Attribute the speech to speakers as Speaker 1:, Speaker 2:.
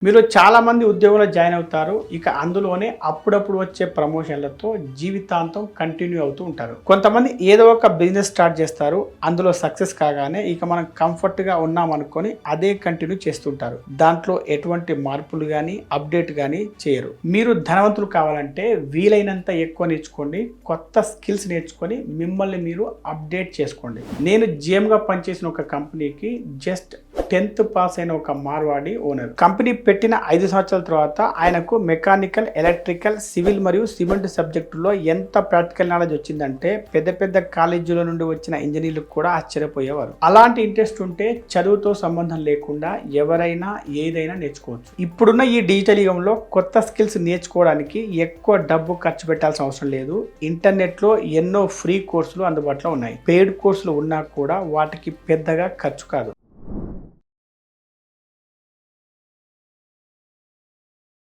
Speaker 1: మీలో చాలామంది ఉద్యోగంలో జాయిన్ అవుతారు. ఇక అందులోనే అప్పుడప్పుడు వచ్చే ప్రమోషన్‌లతో జీవితాంతం కంటిన్యూ అవుతూ ఉంటారు. కొంతమంది ఏదో ఒక బిజినెస్ స్టార్ట్ చేస్తారు. అందులో సక్సెస్ కాగానే ఇక మనం కంఫర్ట్‌గా ఉన్నామనుకోని అదే కంటిన్యూ చేస్తుంటారు. దాంట్లో ఎటువంటి మార్పులు గాని, అప్‌డేట్ గాని చేయరు. మీరు ధనవంతులు కావాలంటే వీలైనంత ఎక్కువ నేర్చుకోండి. కొత్త స్కిల్స్ నేర్చుకొని మిమ్మల్ని మీరు అప్‌డేట్ చేసుకోండి. నేను జీఎంగా పనిచేసిన ఒక కంపెనీకి జస్ట్ 10th పాస్ అయిన ఒక మార్వాడి ఓనర్. కంపెనీ పెట్టిన 5 సంవత్సరాల తర్వాత ఆయనకు మెకానికల్, ఎలక్ట్రికల్, సివిల్ మరియు సిమెంట్ సబ్జెక్టులో ఎంత ప్రాక్టికల్ నాలెడ్జ్ వచ్చిందంటే పెద్ద పెద్ద కాలేజీల నుండి వచ్చిన ఇంజనీర్లకు కూడా ఆశ్చర్యపోయేవారు. అలాంటి ఇంట్రెస్ట్ ఉంటే చదువుతో సంబంధం లేకుండా ఎవరైనా ఏదైనా నేర్చుకోవచ్చు. ఇప్పుడున్న ఈ డిజిటల్ యుగంలో కొత్త స్కిల్స్ నేర్చుకోవడానికి ఎక్కువ డబ్బు ఖర్చు పెట్టాల్సిన అవసరం లేదు. ఇంటర్నెట్లో ఎన్నో ఫ్రీ కోర్సులు అందుబాటులో ఉన్నాయి. పెయిడ్ కోర్సులు ఉన్నా కూడా వాటికి పెద్దగా ఖర్చు కాదు.